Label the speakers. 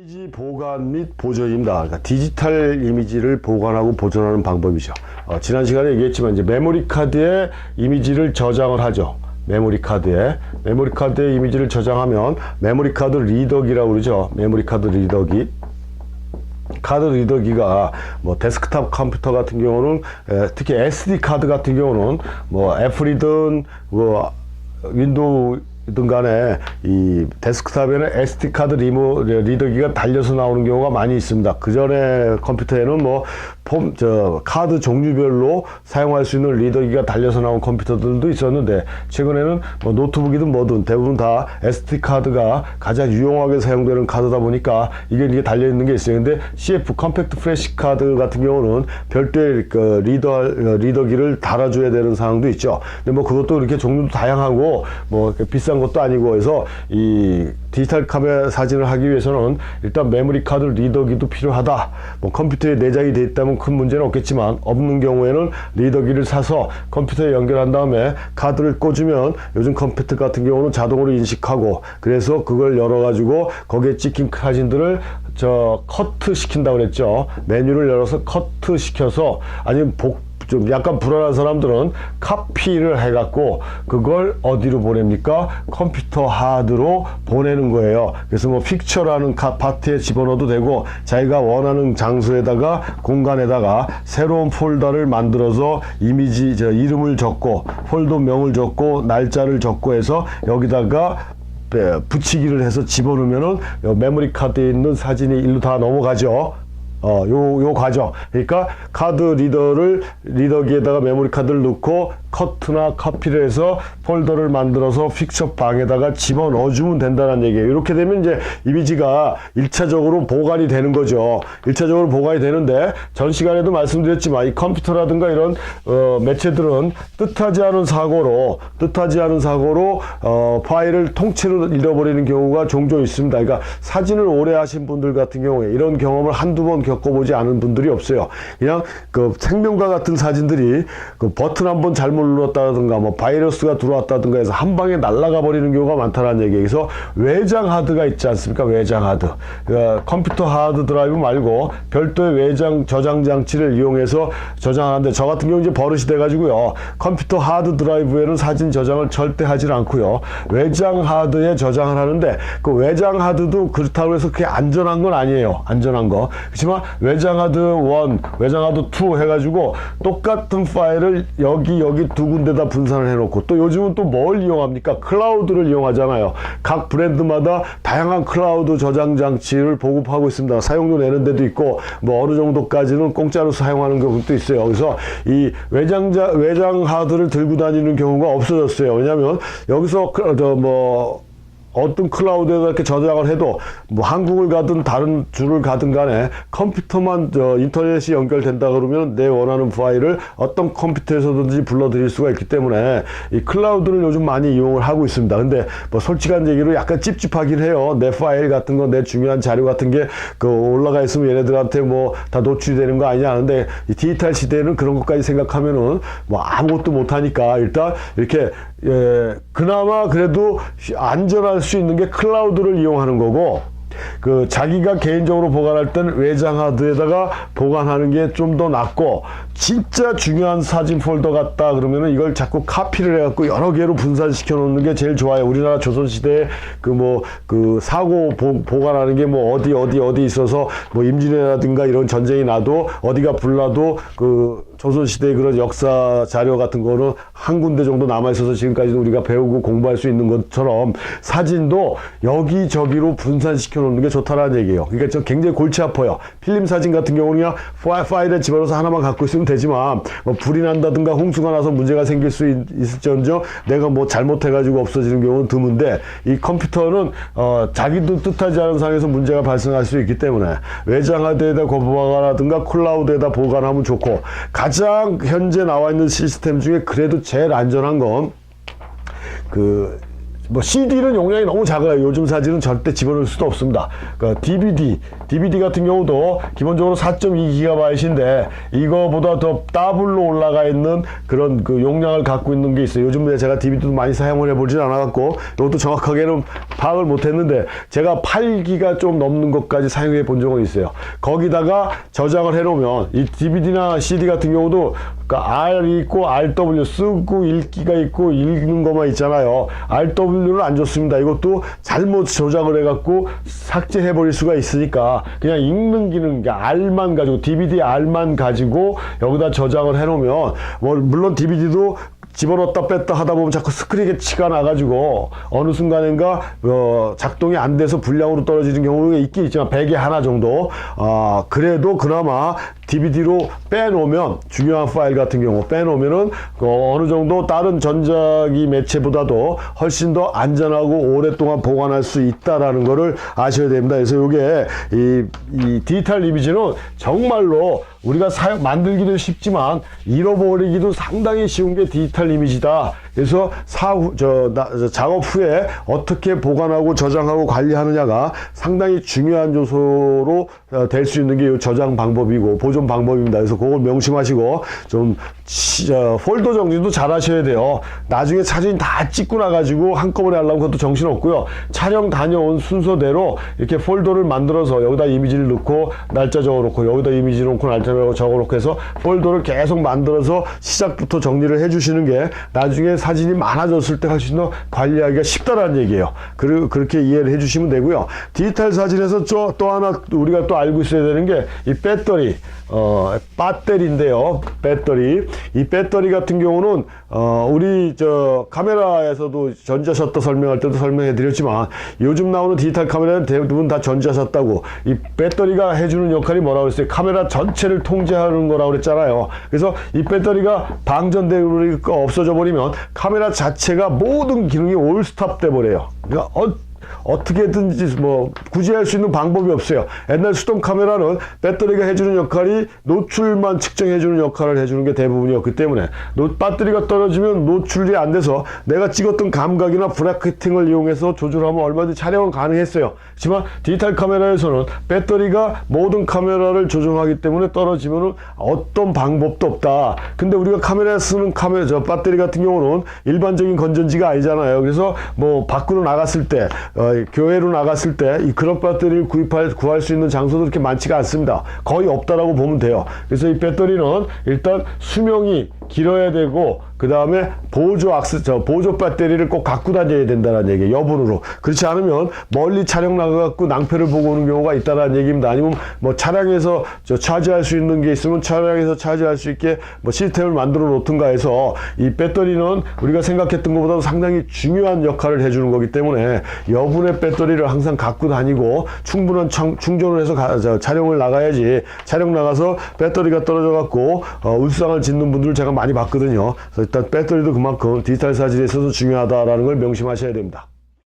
Speaker 1: 이미지 보관 및 보존입니다. 그러니까 디지털 이미지를 보관하고 보존하는 방법이죠. 지난 시간에 얘기했지만 이제 메모리 카드에 이미지를 저장을 하죠. 메모리 카드에 이미지를 저장하면 메모리 카드 리더기라고 그러죠. 메모리 카드 리더기. 카드 리더기가 뭐 데스크탑 컴퓨터 같은 경우는 특히 SD 카드 같은 경우는 뭐 애플이든 뭐 윈도우든 간에 이 데스크탑에는 SD 카드 리더기가 달려서 나오는 경우가 많이 있습니다. 그 전에 컴퓨터에는 뭐 카드 종류별로 사용할 수 있는 리더기가 달려서 나온 컴퓨터들도 있었는데, 최근에는 뭐 노트북이든 뭐든 대부분 다 SD 카드가 가장 유용하게 사용되는 카드다 보니까 이게 달려 있는 게 있어요. 근데 CF 컴팩트 플래시 카드 같은 경우는 별도의 그 리더기를 달아줘야 되는 상황도 있죠. 근데 뭐 그것도 이렇게 종류도 다양하고 뭐 비싼 것도 아니고 해서 이 디지털 카메라 사진을 하기 위해서는 일단 메모리 카드 리더기도 필요하다. 뭐 컴퓨터에 내장이 돼 있다면 큰 문제는 없겠지만, 없는 경우에는 리더기를 사서 컴퓨터에 연결한 다음에 카드를 꽂으면 요즘 컴퓨터 같은 경우는 자동으로 인식하고, 그래서 그걸 열어가지고 거기에 찍힌 사진들을 커트 시킨다고 그랬죠. 메뉴를 열어서 커트 시켜서, 아니면 좀 약간 불안한 사람들은 카피를 해갖고 그걸 어디로 보냅니까? 컴퓨터 하드로 보내는 거예요. 그래서 뭐 픽처라는 파트에 집어넣어도 되고, 자기가 원하는 장소에다가 공간에다가 새로운 폴더를 만들어서 이미지 이름을 적고 폴더명을 적고 날짜를 적고 해서 여기다가 붙이기를 해서 집어넣으면은 메모리 카드에 있는 사진이 일로 다 넘어가죠. 요 과정. 그러니까 카드 리더기에다가 메모리 카드를 넣고 커트나 카피를 해서 폴더를 만들어서 픽처 방에다가 집어넣어주면 된다는 얘기예요. 이렇게 되면 이제 이미지가 1차적으로 보관이 되는 거죠. 1차적으로 보관이 되는데, 전 시간에도 말씀드렸지만 이 컴퓨터라든가 이런 매체들은 뜻하지 않은 사고로 파일을 통째로 잃어버리는 경우가 종종 있습니다. 그러니까 사진을 오래 하신 분들 같은 경우에 이런 경험을 한두 번 겪어보지 않은 분들이 없어요. 그냥 그 생명과 같은 사진들이 그 버튼 한번 잘못 눌렀다든가 뭐 바이러스가 들어왔다든가 해서 한 방에 날아가 버리는 경우가 많다는 얘기예요. 그래서 외장 하드가 있지 않습니까? 외장 하드. 그러니까 컴퓨터 하드 드라이브 말고 별도의 외장 저장 장치를 이용해서 저장하는데, 저 같은 경우 이제 버릇이 돼가지고요. 컴퓨터 하드 드라이브에는 사진 저장을 절대 하질 않고요. 외장 하드에 저장을 하는데, 그 외장 하드도 그렇다고 해서 그게 안전한 건 아니에요. 안전한 거. 그렇지만 외장 하드 1, 외장 하드 2 해가지고 똑같은 파일을 여기 두 군데다 분산을 해놓고, 또 요즘은 또 뭘 이용합니까? 클라우드를 이용하잖아요. 각 브랜드마다 다양한 클라우드 저장 장치를 보급하고 있습니다. 사용료 내는 데도 있고 뭐 어느 정도까지는 공짜로 사용하는 경우도 있어요. 그래서 이 외장 하드를 들고 다니는 경우가 없어졌어요. 왜냐하면 여기서 어떤 클라우드에다 이렇게 저장을 해도 뭐 한국을 가든 다른 주를 가든 간에 컴퓨터만 인터넷이 연결된다 그러면 내 원하는 파일을 어떤 컴퓨터에서든지 불러들일 수가 있기 때문에 이 클라우드를 요즘 많이 이용을 하고 있습니다. 근데 뭐 솔직한 얘기로 약간 찝찝하긴 해요. 내 파일 같은 거, 내 중요한 자료 같은 게 올라가 있으면 얘네들한테 뭐 다 노출이 되는 거 아니냐 하는데, 이 디지털 시대에는 그런 것까지 생각하면은 뭐 아무것도 못하니까 일단 이렇게 그나마 그래도 안전할 수 있는 게 클라우드를 이용하는 거고, 그 자기가 개인적으로 보관할 때는 외장 하드에다가 보관하는 게 좀 더 낫고, 진짜 중요한 사진 폴더 같다 그러면은 이걸 자꾸 카피를 해갖고 여러 개로 분산시켜 놓는 게 제일 좋아요. 우리나라 조선시대에 그 사고 보관하는 게 뭐 어디 있어서 뭐 임진왜라든가 이런 전쟁이 나도 어디가 불나도 그 조선시대의 그런 역사 자료 같은 거는 한 군데 정도 남아있어서 지금까지도 우리가 배우고 공부할 수 있는 것처럼, 사진도 여기저기로 분산시켜 놓는 게 좋다라는 얘기예요. 그러니까 저 굉장히 골치 아파요. 필름 사진 같은 경우는 그냥 파일에 집어넣어서 하나만 갖고 있으면 되지만, 뭐 불이 난다든가 홍수가 나서 문제가 생길 수 있을지언정 내가 뭐 잘못해가지고 없어지는 경우는 드문데, 이 컴퓨터는 자기도 뜻하지 않은 상황에서 문제가 발생할 수 있기 때문에 외장 하드에다 보관하든가 클라우드에다 보관하면 좋고, 가장 현재 나와 있는 시스템 중에 그래도 제일 안전한 건 뭐 CD는 용량이 너무 작아요. 요즘 사진은 절대 집어넣을 수도 없습니다. 그러니까 DVD 같은 경우도 기본적으로 4.2GB인데 이거보다 더 더블로 올라가 있는 그런 그 용량을 갖고 있는 게 있어요. 요즘 제가 DVD도 많이 사용을 해보진 않아갖고 이것도 정확하게는 파악을 못했는데 제가 8기가 좀 넘는 것까지 사용해 본 적은 있어요. 거기다가 저장을 해놓으면 이 DVD나 CD 같은 경우도 그러니까 R 있고 RW 쓰고 읽기가 있고 읽는 것만 있잖아요. RW는 안 좋습니다. 이것도 잘못 조작을 해갖고 삭제해버릴 수가 있으니까 그냥 읽는 기능, R만 가지고 DVD R만 가지고 여기다 저장을 해놓으면 뭐 물론 DVD도 집어넣었다 뺐다 하다 보면 자꾸 스크래치가 나가지고 어느 순간인가 작동이 안 돼서 불량으로 떨어지는 경우가 있긴 있지만 100에 하나 정도 그래도 그나마 DVD로 빼놓으면 중요한 파일 같은 경우 빼놓으면은 어느 정도 다른 전자기 매체보다도 훨씬 더 안전하고 오랫동안 보관할 수 있다라는 거를 아셔야 됩니다. 그래서 이게 이 디지털 이미지는 정말로 우리가 만들기도 쉽지만 잃어버리기도 상당히 쉬운 게 디지털 이미지다. 그래서 작업 후에 어떻게 보관하고 저장하고 관리하느냐가 상당히 중요한 요소로 될 수 있는 게 이 저장 방법이고 보존 방법입니다. 그래서 그걸 명심하시고 좀 폴더 정리도 잘 하셔야 돼요. 나중에 사진 다 찍고 나가지고 한꺼번에 하려면 그것도 정신없고요. 촬영 다녀온 순서대로 이렇게 폴더를 만들어서 여기다 이미지를 넣고 날짜 적어놓고 여기다 이미지 넣고 날짜 적어놓고 해서 폴더를 계속 만들어서 시작부터 정리를 해주시는 게 나중에 사진이 많아졌을 때 훨씬 더 관리하기가 쉽다라는 얘기예요. 그렇게 이해를 해주시면 되고요. 디지털 사진에서 또 하나 우리가 또 알고 있어야 되는 게 이 배터리, 배터리인데요. 배터리. 이 배터리 같은 경우는 우리 카메라에서도 전자 셔터 설명할 때도 설명해 드렸지만 요즘 나오는 디지털 카메라는 대부분 다 전자 셔터고 이 배터리가 해주는 역할이 뭐라고 했어요? 카메라 전체를 통제하는 거라고 그랬잖아요. 그래서 이 배터리가 방전되고 없어져 버리면 카메라 자체가 모든 기능이 올스톱 돼 버려요. 그러니까 어떻게든지 뭐 구제할 수 있는 방법이 없어요. 옛날 수동 카메라는 배터리가 해주는 역할이 노출만 측정해주는 역할을 해주는 게 대부분이었기 때문에 배터리가 떨어지면 노출이 안 돼서 내가 찍었던 감각이나 브라켓팅을 이용해서 조절하면 얼마든지 촬영은 가능했어요. 하지만 디지털 카메라에서는 배터리가 모든 카메라를 조정하기 때문에 떨어지면 어떤 방법도 없다. 근데 우리가 카메라에 쓰는 배터리 같은 경우는 일반적인 건전지가 아니잖아요. 그래서 뭐 밖으로 나갔을 때 교회로 나갔을 때 이 그런 배터리를 구할 수 있는 장소도 그렇게 많지가 않습니다. 거의 없다라고 보면 돼요. 그래서 이 배터리는 일단 수명이 길어야 되고 그 다음에 보조 배터리를 꼭 갖고 다녀야 된다는 얘기예요. 여분으로. 그렇지 않으면 멀리 촬영 나가갖고 낭패를 보고 오는 경우가 있다는 얘기입니다. 아니면 뭐 차량에서 차지할 수 있는 게 있으면 차량에서 차지할 수 있게 뭐 시스템을 만들어 놓든가 해서 이 배터리는 우리가 생각했던 것보다 상당히 중요한 역할을 해주는 거기 때문에 여분의 배터리를 항상 갖고 다니고 충분한 충전을 해서 촬영을 나가야지 촬영 나가서 배터리가 떨어져갖고 울상을 짓는 분들을 제가 많이 봤거든요. 일단 배터리도 그만큼 디지털 사진에 있어서 중요하다라는 걸 명심하셔야 됩니다.